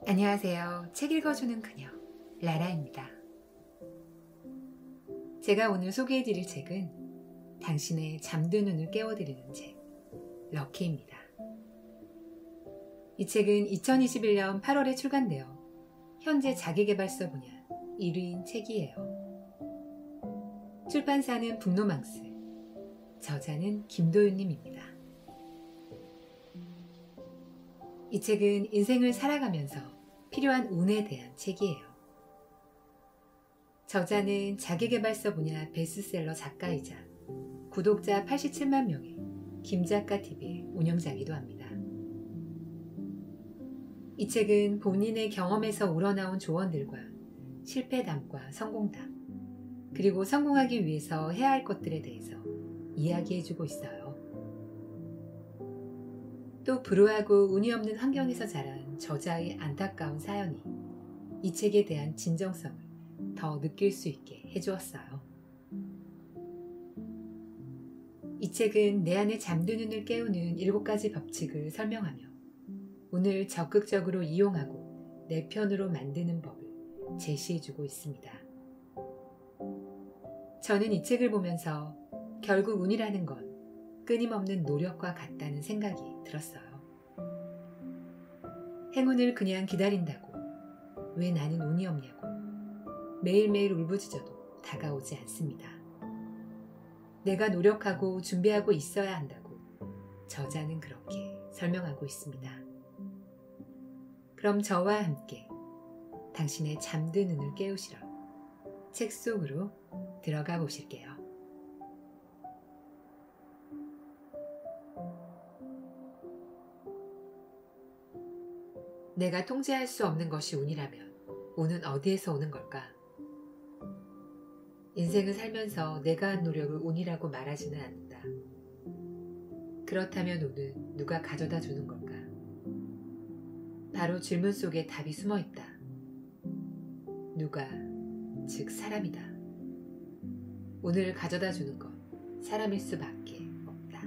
안녕하세요. 책 읽어주는 그녀, 라라입니다. 제가 오늘 소개해드릴 책은 당신의 잠든 눈을 깨워드리는 책, 럭키입니다. 이 책은 2021년 8월에 출간되어 현재 자기계발서 분야 1위인 책이에요. 출판사는 북로망스, 저자는 김도윤님입니다. 이 책은 인생을 살아가면서 필요한 운에 대한 책이에요. 저자는 자기계발서 분야 베스트셀러 작가이자 구독자 87만 명의 김작가TV의 운영자이기도 합니다. 이 책은 본인의 경험에서 우러나온 조언들과 실패담과 성공담, 그리고 성공하기 위해서 해야 할 것들에 대해서 이야기해주고 있어요. 또 불우하고 운이 없는 환경에서 자란 저자의 안타까운 사연이 이 책에 대한 진정성을 더 느낄 수 있게 해주었어요. 이 책은 내 안에 잠든 눈을 깨우는 7가지 법칙을 설명하며 운을 적극적으로 이용하고 내 편으로 만드는 법을 제시해주고 있습니다. 저는 이 책을 보면서 결국 운이라는 건 끊임없는 노력과 같다는 생각이 들었어요. 행운을 그냥 기다린다고 왜 나는 운이 없냐고 매일매일 울부짖어도 다가오지 않습니다. 내가 노력하고 준비하고 있어야 한다고 저자는 그렇게 설명하고 있습니다. 그럼 저와 함께 당신의 잠든 눈을 깨우시러 책 속으로 들어가 보실게요. 내가 통제할 수 없는 것이 운이라면 운은 어디에서 오는 걸까? 인생을 살면서 내가 한 노력을 운이라고 말하지는 않는다. 그렇다면 운은 누가 가져다 주는 걸까? 바로 질문 속에 답이 숨어 있다. 누가, 즉 사람이다. 운을 가져다 주는 건 사람일 수밖에 없다.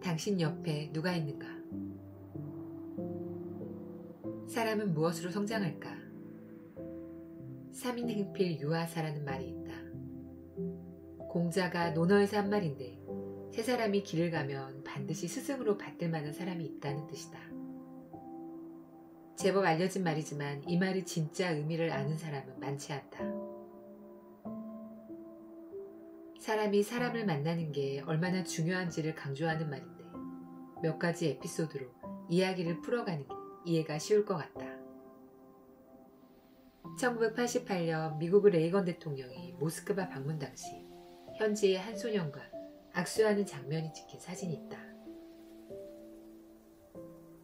당신 옆에 누가 있는가? 사람은 무엇으로 성장할까? 3인행필 유아사라는 말이 있다. 공자가 논어에서 한 말인데 세 사람이 길을 가면 반드시 스승으로 받들 만한 사람이 있다는 뜻이다. 제법 알려진 말이지만 이 말의 진짜 의미를 아는 사람은 많지 않다. 사람이 사람을 만나는 게 얼마나 중요한지를 강조하는 말인데 몇 가지 에피소드로 이야기를 풀어가는 게 이해가 쉬울 것 같다. 1988년 미국의 레이건 대통령이 모스크바 방문 당시 현지의 한 소년과 악수하는 장면이 찍힌 사진이 있다.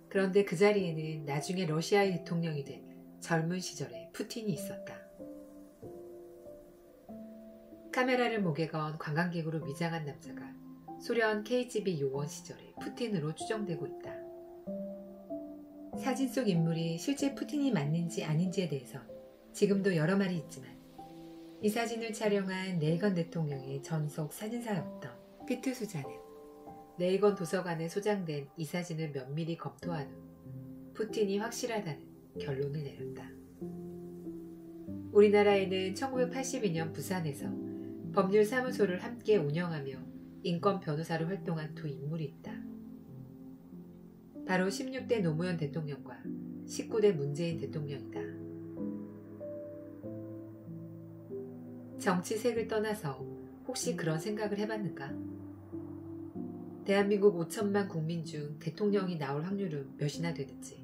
그런데 그 자리에는 나중에 러시아의 대통령이 된 젊은 시절의 푸틴이 있었다. 카메라를 목에 건 관광객으로 위장한 남자가 소련 KGB 요원 시절의 푸틴으로 추정되고 있다. 사진 속 인물이 실제 푸틴이 맞는지 아닌지에 대해서 지금도 여러 말이 있지만 이 사진을 촬영한 레이건 대통령의 전속 사진사였던 피트 수자는 레이건 도서관에 소장된 이 사진을 면밀히 검토한 후 푸틴이 확실하다는 결론을 내렸다. 우리나라에는 1982년 부산에서 법률사무소를 함께 운영하며 인권 변호사로 활동한 두 인물이 있다. 바로 16대 노무현 대통령과 19대 문재인 대통령이다. 정치색을 떠나서 혹시 그런 생각을 해봤는가? 대한민국 5천만 국민 중 대통령이 나올 확률은 몇이나 되는지,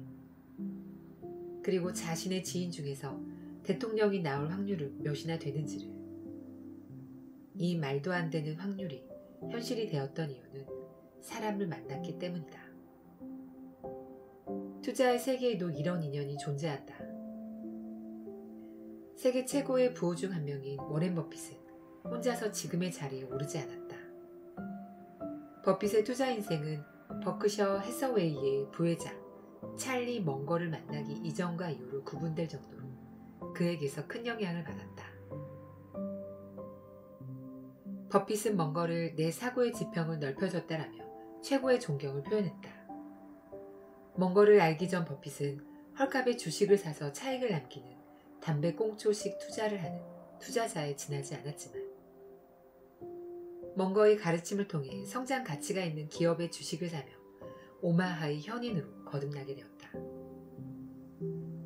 그리고 자신의 지인 중에서 대통령이 나올 확률은 몇이나 되는지를, 이 말도 안 되는 확률이 현실이 되었던 이유는 사람을 만났기 때문이다. 투자의 세계에도 이런 인연이 존재한다. 세계 최고의 부호 중 한 명인 워렌 버핏은 혼자서 지금의 자리에 오르지 않았다. 버핏의 투자 인생은 버크셔 해서웨이의 부회장 찰리 멍거를 만나기 이전과 이후로 구분될 정도로 그에게서 큰 영향을 받았다. 버핏은 멍거를 내 사고의 지평을 넓혀줬다라며 최고의 존경을 표현했다. 먼 거를 알기 전 버핏은 헐값에 주식을 사서 차익을 남기는 담배 꽁초식 투자를 하는 투자자에 지나지 않았지만 먼 거의 가르침을 통해 성장 가치가 있는 기업의 주식을 사며 오마하의 현인으로 거듭나게 되었다.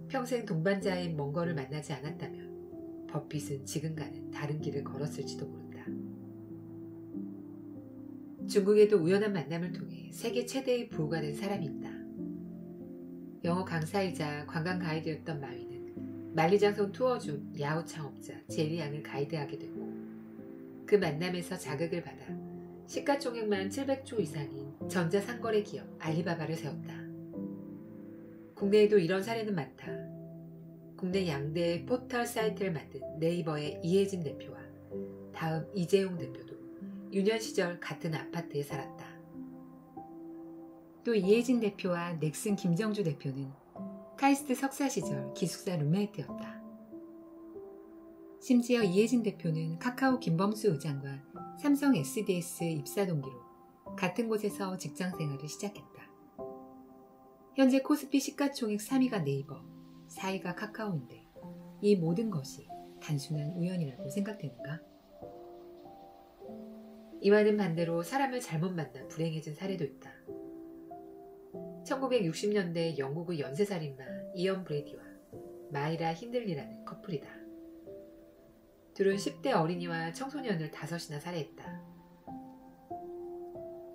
평생 동반자인 먼 거를 만나지 않았다면 버핏은 지금과는 다른 길을 걸었을지도 모른다. 중국에도 우연한 만남을 통해 세계 최대의 부호가 된 사람이 있다. 영어 강사이자 관광 가이드였던 마위는 만리장성 투어 중 야후 창업자 제리양을 가이드하게 되고 그 만남에서 자극을 받아 시가총액만 700조 이상인 전자상거래 기업 알리바바를 세웠다. 국내에도 이런 사례는 많다. 국내 양대 포털 사이트를 만든 네이버의 이혜진 대표와 다음 이재용 대표도 유년 시절 같은 아파트에 살았다. 또 이혜진 대표와 넥슨 김정주 대표는 카이스트 석사 시절 기숙사 룸메이트였다. 심지어 이혜진 대표는 카카오 김범수 의장과 삼성 SDS 입사 동기로 같은 곳에서 직장 생활을 시작했다. 현재 코스피 시가총액 3위가 네이버, 4위가 카카오인데 이 모든 것이 단순한 우연이라고 생각되는가? 이와는 반대로 사람을 잘못 만나 불행해진 사례도 있다. 1960년대 영국의 연쇄살인마 이언 브레디와 마이라 힌들리라는 커플이다. 둘은 10대 어린이와 청소년을 5이나 살해했다.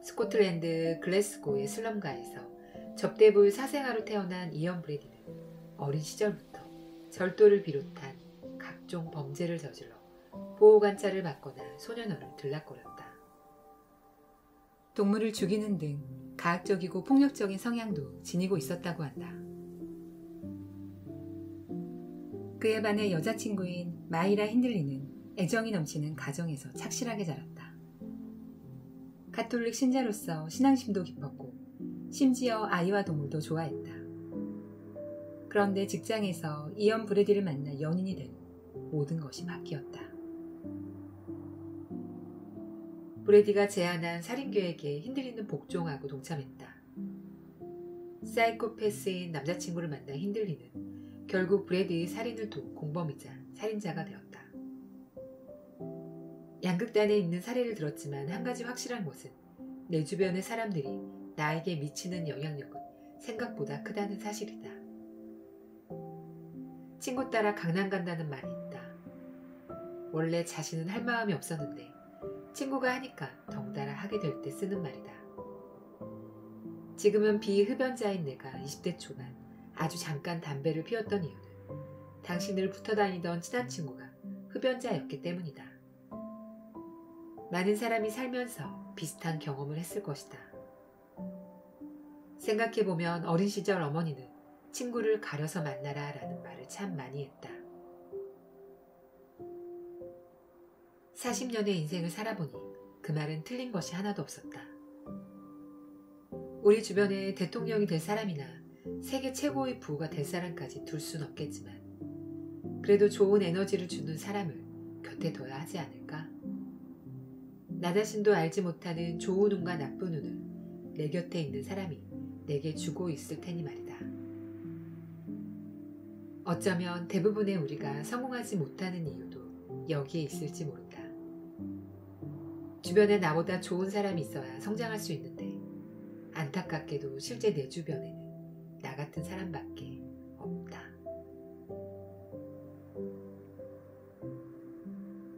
스코틀랜드 글래스고의 슬럼가에서 접대부의 사생아로 태어난 이언 브레디는 어린 시절부터 절도를 비롯한 각종 범죄를 저질러 보호관찰을 받거나 소년원을 들락거렸다. 동물을 죽이는 등 가학적이고 폭력적인 성향도 지니고 있었다고 한다. 그에 반해 여자친구인 마이라 힌들리는 애정이 넘치는 가정에서 착실하게 자랐다. 가톨릭 신자로서 신앙심도 깊었고 심지어 아이와 동물도 좋아했다. 그런데 직장에서 이언 브레디를 만나 연인이 된 후 모든 것이 바뀌었다. 브레디가 제안한 살인계획에 힌들리는 복종하고 동참했다. 사이코패스인 남자친구를 만난 힌들리는 결국 브레디의 살인을 도운 공범이자 살인자가 되었다. 양극단에 있는 사례를 들었지만 한 가지 확실한 것은 내 주변의 사람들이 나에게 미치는 영향력은 생각보다 크다는 사실이다. 친구 따라 강남 간다는 말이 있다. 원래 자신은 할 마음이 없었는데 친구가 하니까 덩달아 하게 될 때 쓰는 말이다. 지금은 비흡연자인 내가 20대 초반 아주 잠깐 담배를 피웠던 이유는 당신을 붙어 다니던 친한 친구가 흡연자였기 때문이다. 많은 사람이 살면서 비슷한 경험을 했을 것이다. 생각해보면 어린 시절 어머니는 친구를 가려서 만나라 라는 말을 참 많이 했다. 40년의 인생을 살아보니 그 말은 틀린 것이 하나도 없었다. 우리 주변에 대통령이 될 사람이나 세계 최고의 부호가 될 사람까지 둘 순 없겠지만 그래도 좋은 에너지를 주는 사람을 곁에 둬야 하지 않을까? 나 자신도 알지 못하는 좋은 운과 나쁜 운을 내 곁에 있는 사람이 내게 주고 있을 테니 말이다. 어쩌면 대부분의 우리가 성공하지 못하는 이유도 여기에 있을지 모른다. 주변에 나보다 좋은 사람이 있어야 성장할 수 있는데 안타깝게도 실제 내 주변에는 나 같은 사람밖에 없다.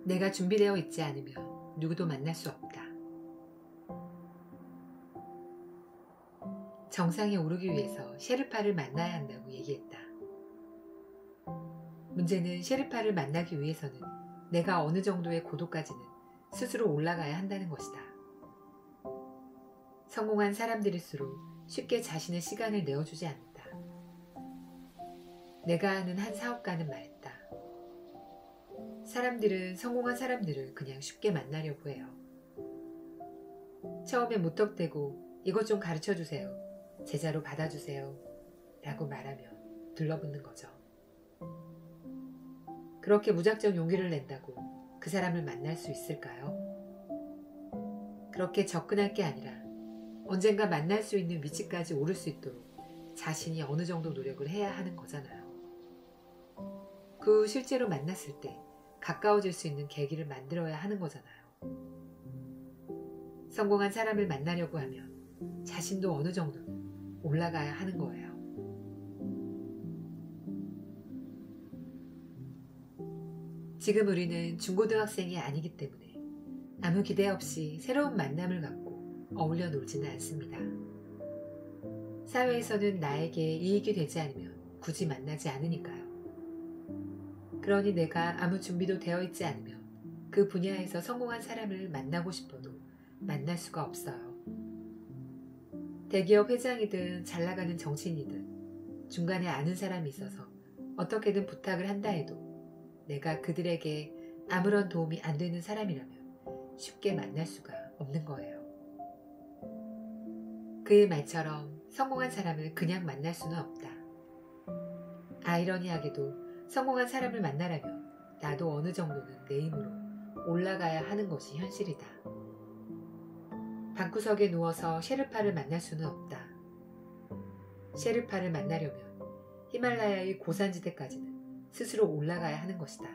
내가 준비되어 있지 않으면 누구도 만날 수 없다. 정상에 오르기 위해서 셰르파를 만나야 한다고 얘기했다. 문제는 셰르파를 만나기 위해서는 내가 어느 정도의 고도까지는 스스로 올라가야 한다는 것이다. 성공한 사람들일수록 쉽게 자신의 시간을 내어주지 않는다. 내가 아는 한 사업가는 말했다. 사람들은 성공한 사람들을 그냥 쉽게 만나려고 해요. 처음에 무턱대고 이것 좀 가르쳐주세요. 제자로 받아주세요. 라고 말하면 들러붙는 거죠. 그렇게 무작정 용기를 낸다고 그 사람을 만날 수 있을까요? 그렇게 접근할 게 아니라 언젠가 만날 수 있는 위치까지 오를 수 있도록 자신이 어느 정도 노력을 해야 하는 거잖아요. 그 실제로 만났을 때 가까워질 수 있는 계기를 만들어야 하는 거잖아요. 성공한 사람을 만나려고 하면 자신도 어느 정도는 올라가야 하는 거예요. 지금 우리는 중고등학생이 아니기 때문에 아무 기대 없이 새로운 만남을 갖고 어울려 놀지는 않습니다. 사회에서는 나에게 이익이 되지 않으면 굳이 만나지 않으니까요. 그러니 내가 아무 준비도 되어 있지 않으면 그 분야에서 성공한 사람을 만나고 싶어도 만날 수가 없어요. 대기업 회장이든 잘 나가는 정치인이든 중간에 아는 사람이 있어서 어떻게든 부탁을 한다 해도 내가 그들에게 아무런 도움이 안 되는 사람이라면 쉽게 만날 수가 없는 거예요. 그의 말처럼 성공한 사람을 그냥 만날 수는 없다. 아이러니하게도 성공한 사람을 만나려면 나도 어느 정도는 내 힘으로 올라가야 하는 것이 현실이다. 방구석에 누워서 셰르파를 만날 수는 없다. 셰르파를 만나려면 히말라야의 고산지대까지는 스스로 올라가야 하는 것이다.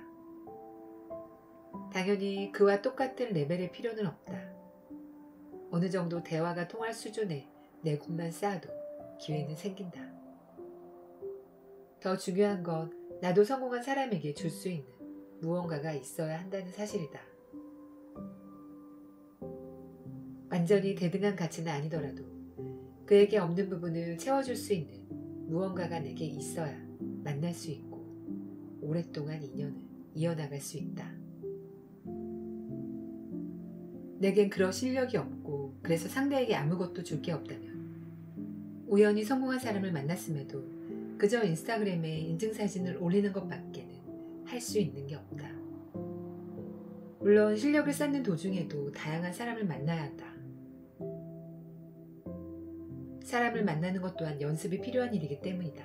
당연히 그와 똑같은 레벨의 필요는 없다. 어느 정도 대화가 통할 수준의 내공만 쌓아도 기회는 생긴다. 더 중요한 건 나도 성공한 사람에게 줄 수 있는 무언가가 있어야 한다는 사실이다. 완전히 대등한 가치는 아니더라도 그에게 없는 부분을 채워줄 수 있는 무언가가 내게 있어야 만날 수 있고 오랫동안 인연을 이어나갈 수 있다. 내겐 그럴 실력이 없고 그래서 상대에게 아무것도 줄 게 없다면 우연히 성공한 사람을 만났음에도 그저 인스타그램에 인증사진을 올리는 것밖에는 할 수 있는 게 없다. 물론 실력을 쌓는 도중에도 다양한 사람을 만나야 한다. 사람을 만나는 것 또한 연습이 필요한 일이기 때문이다.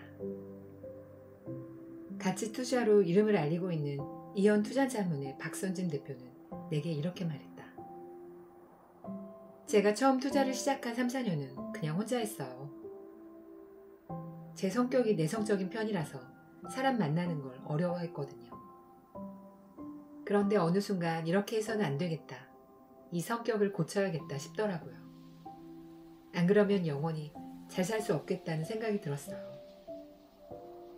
가치 투자로 이름을 알리고 있는 이현투자자문의 박선진 대표는 내게 이렇게 말했다. 제가 처음 투자를 시작한 3, 4년은 그냥 혼자 했어요. 제 성격이 내성적인 편이라서 사람 만나는 걸 어려워했거든요. 그런데 어느 순간 이렇게 해서는 안 되겠다. 이 성격을 고쳐야겠다 싶더라고요. 안 그러면 영원히 잘 살 수 없겠다는 생각이 들었어요.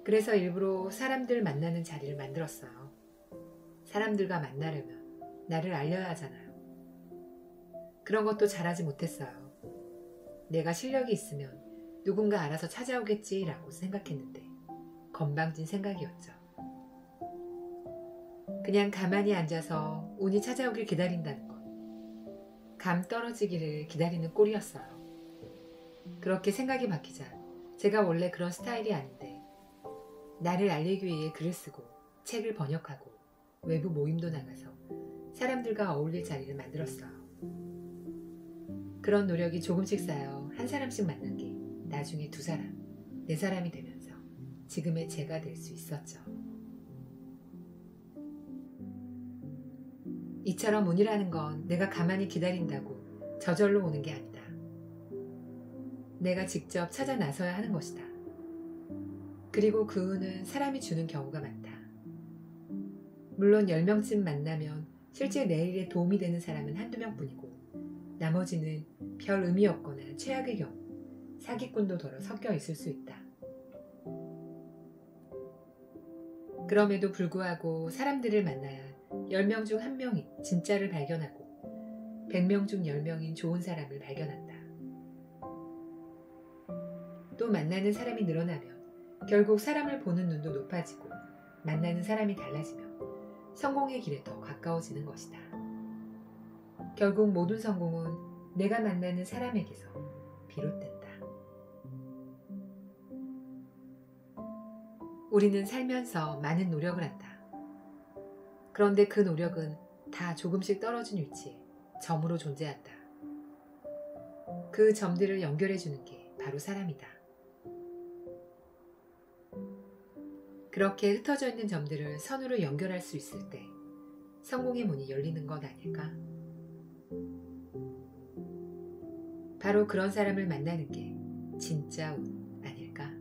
그래서 일부러 사람들 만나는 자리를 만들었어요. 사람들과 만나려면 나를 알려야 하잖아요. 그런 것도 잘하지 못했어요. 내가 실력이 있으면 누군가 알아서 찾아오겠지라고 생각했는데 건방진 생각이었죠. 그냥 가만히 앉아서 운이 찾아오길 기다린다는 건 감 떨어지기를 기다리는 꼴이었어요. 그렇게 생각이 바뀌자 제가 원래 그런 스타일이 아닌데 나를 알리기 위해 글을 쓰고 책을 번역하고 외부 모임도 나가서 사람들과 어울릴 자리를 만들었어요. 그런 노력이 조금씩 쌓여 한 사람씩 만난 게 나중에 2사람, 4사람이 되면서 지금의 제가 될 수 있었죠. 이처럼 운이라는 건 내가 가만히 기다린다고 저절로 오는 게 아니다. 내가 직접 찾아 나서야 하는 것이다. 그리고 그 운은 사람이 주는 경우가 많다. 물론 10명쯤 만나면 실제 내 일에 도움이 되는 사람은 한두 명뿐이고 나머지는 별 의미 없거나 최악의 경우 사기꾼도 덜어 섞여 있을 수 있다. 그럼에도 불구하고 사람들을 만나야 10명 중 1명이 진짜를 발견하고 100명 중 10명인 좋은 사람을 발견한다. 또 만나는 사람이 늘어나면 결국 사람을 보는 눈도 높아지고 만나는 사람이 달라지면 성공의 길에 더 가까워지는 것이다. 결국 모든 성공은 내가 만나는 사람에게서 비롯된다. 우리는 살면서 많은 노력을 한다. 그런데 그 노력은 다 조금씩 떨어진 위치에 점으로 존재한다. 그 점들을 연결해주는 게 바로 사람이다. 그렇게 흩어져 있는 점들을 선으로 연결할 수 있을 때 성공의 문이 열리는 것 아닐까? 바로 그런 사람을 만나는 게 진짜 운 아닐까?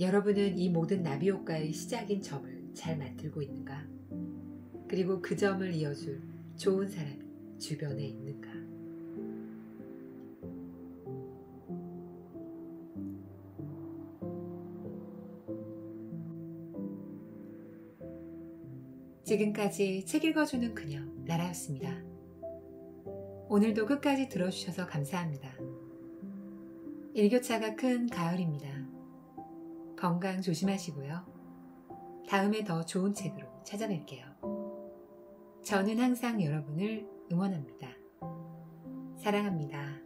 여러분은 이 모든 나비 효과의 시작인 점을 잘 만들고 있는가? 그리고 그 점을 이어줄 좋은 사람이 주변에 있는가? 지금까지 책 읽어주는 그녀 나라였습니다. 오늘도 끝까지 들어주셔서 감사합니다. 일교차가 큰 가을입니다. 건강 조심하시고요. 다음에 더 좋은 책으로 찾아뵐게요. 저는 항상 여러분을 응원합니다. 사랑합니다.